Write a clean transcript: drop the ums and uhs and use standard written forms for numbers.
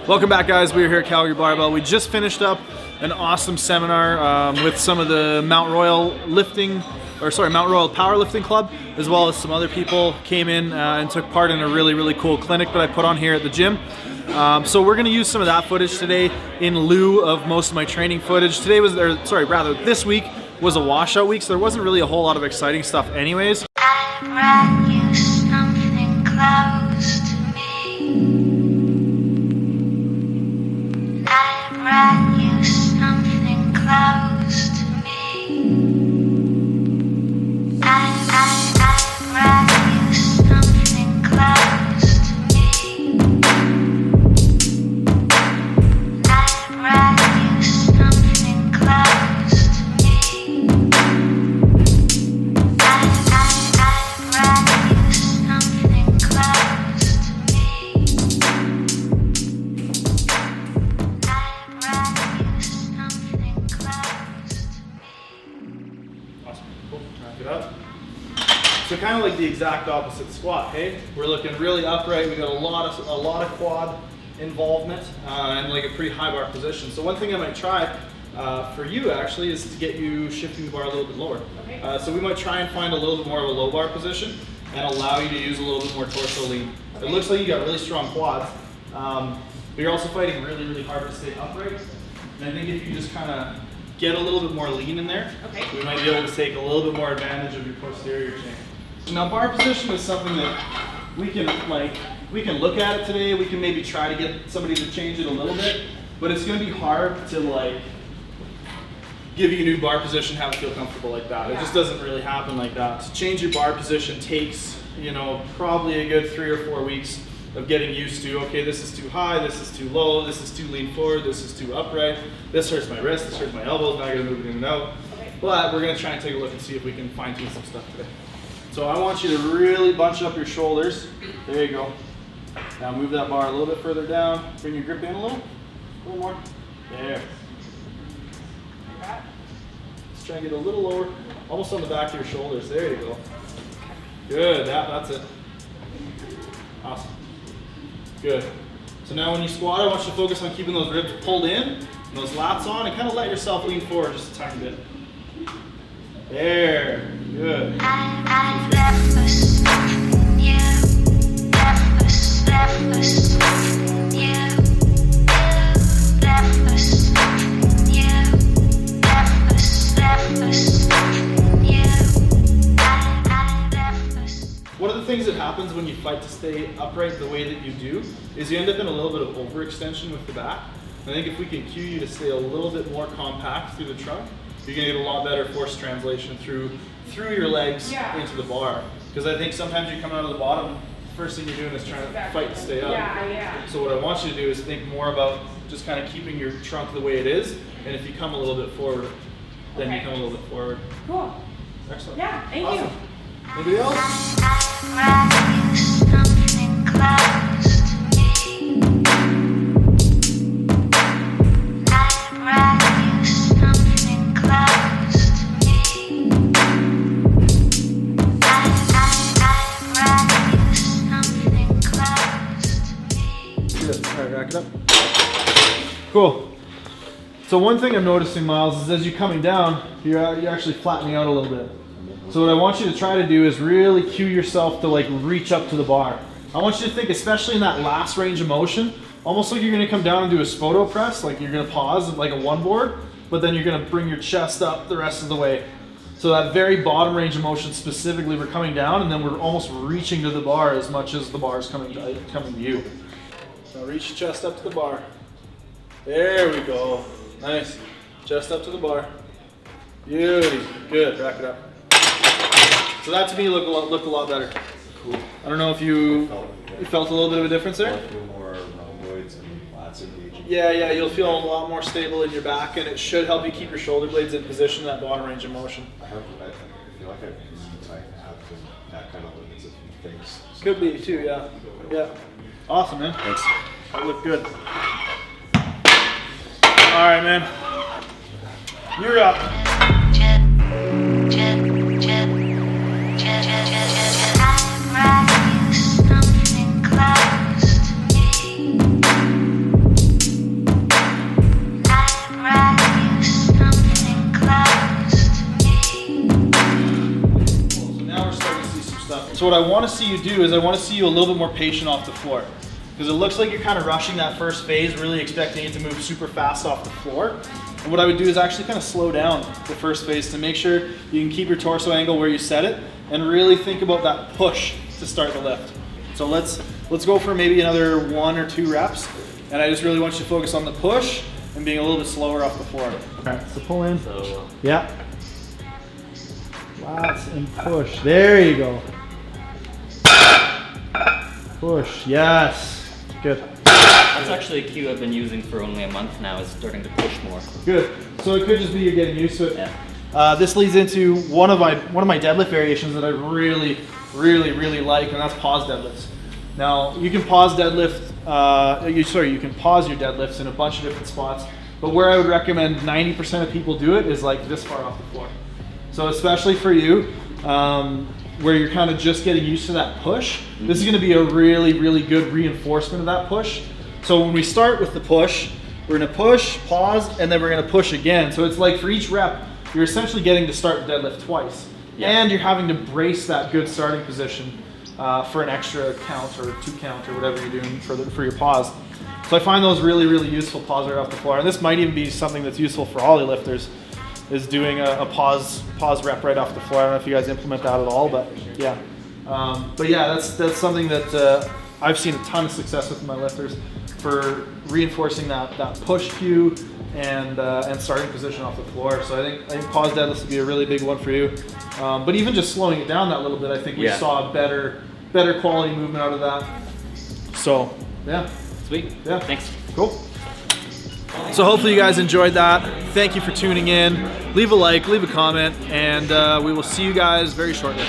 Welcome back, guys. We're here at Calgary Barbell. We just finished up an awesome seminar with some of the Mount Royal Powerlifting Club, as well as some other people came in and took part in a really cool clinic that I put on here at the gym. So we're going to use some of that footage today in lieu of most of my training footage. This week was a washout week, so there wasn't really a whole lot of exciting stuff anyways. I brought you something close to me. I brought you something close to me. I brought you something close to me. I brought you something close to me. So kind of like the exact opposite squat, hey? We're looking really upright. We got a lot of quad involvement and like a pretty high bar position. So one thing I might try for you actually is to get you shifting the bar a little bit lower. Okay. So we might try and find a little bit more of a low bar position and allow you to use a little bit more torso lean. It looks like you got really strong quads, but you're also fighting really hard to stay upright. And I think if you just kind of get a little bit more lean in there, we might be able to take a little bit more advantage of your posterior chain. Now bar position is something that we can look at it today. We can maybe try to get somebody to change it a little bit, but it's going to be hard to like give you a new bar position, have it feel comfortable like that. It just doesn't really happen like that. To change your bar position takes, probably a good 3 or 4 weeks of getting used to, okay, this is too high, this is too low, this is too lean forward, this is too upright, this hurts my wrist, this hurts my elbows, now I gotta move it in and out. But we're gonna try and take a look and see if we can fine tune some stuff today. So I want you to really bunch up your shoulders. There you go. Now move that bar a little bit further down. Bring your grip in a little more. There. Let's try and get a little lower, almost on the back of your shoulders. There you go. Good, that's it. Awesome. Good. So now when you squat, I want you to focus on keeping those ribs pulled in, and those lats on, and kind of let yourself lean forward just a tiny bit. There. Good. One of the things that happens when you fight to stay upright the way that you do is you end up in a little bit of overextension with the back. I think if we can cue you to stay a little bit more compact through the trunk, you're going to get a lot better force translation through your legs into the bar. Because I think sometimes you come out of the bottom, first thing you're doing is trying to fight to stay up. So what I want you to do is think more about just kind of keeping your trunk the way it is, and if you come a little bit forward, then you come a little bit forward. Cool. Excellent. Yeah, thank you. Anybody else? Rack it up. Cool. So one thing I'm noticing, Miles, is as you're coming down, you're actually flattening out a little bit. So what I want you to try to do is really cue yourself to like reach up to the bar. I want you to think, especially in that last range of motion, almost like you're going to come down and do a spoto press, like you're going to pause like a one board, but then you're going to bring your chest up the rest of the way. So that very bottom range of motion specifically, we're coming down and then we're almost reaching to the bar as much as the bar is coming to you. So reach your chest up to the bar. There we go. Nice. Chest up to the bar. Beauty. Good. Rack it up. So that to me looked a lot better. Cool. I don't know if you felt a little bit of a difference there? A few more rhomboids and lats engaging. Yeah, you'll feel a lot more stable in your back, and it should help you keep your shoulder blades in position in that bottom range of motion. I feel like I have that kind of limits a few things. Could be too, yeah. Yeah. Awesome, man. Thanks. That looked good. All right, man. You're up. Something close to me. So what I want to see you do is I want to see you a little bit more patient off the floor. Because it looks like you're kind of rushing that first phase, really expecting it to move super fast off the floor. And what I would do is actually kind of slow down the first phase to make sure you can keep your torso angle where you set it and really think about that push to start the lift. So let's go for maybe another 1 or 2 reps. And I just really want you to focus on the push and being a little bit slower off the floor. Okay, so pull in. Yeah. Lots and push. There you go. Push, yes. Good. That's actually a cue I've been using for only a month now, is starting to push more. Good. So it could just be you're getting used to it. Yeah. This leads into one of my deadlift variations that I really like, and that's pause deadlifts. Now you can pause deadlift. You can pause your deadlifts in a bunch of different spots, but where I would recommend 90% of people do it is like this far off the floor. So especially for you, where you're kind of just getting used to that push, this is going to be a really good reinforcement of that push. So when we start with the push, we're going to push, pause, and then we're going to push again. So it's like for each rep, you're essentially getting to start the deadlift twice. Yeah. And you're having to brace that good starting position for an extra count or 2 count or whatever you're doing for your pause. So I find those really useful pause right off the floor. And this might even be something that's useful for Ollie lifters, is doing a pause rep right off the floor. I don't know if you guys implement that at all, but yeah. But yeah, that's something that I've seen a ton of success with my lifters for reinforcing that push cue and starting position off the floor. So I think pause deadlifts would be a really big one for you. But even just slowing it down that little bit, I think we saw better quality movement out of that. So yeah. Sweet. Yeah. Thanks. Cool. So hopefully you guys enjoyed that. Thank you for tuning in. Leave a like, leave a comment, and we will see you guys very shortly.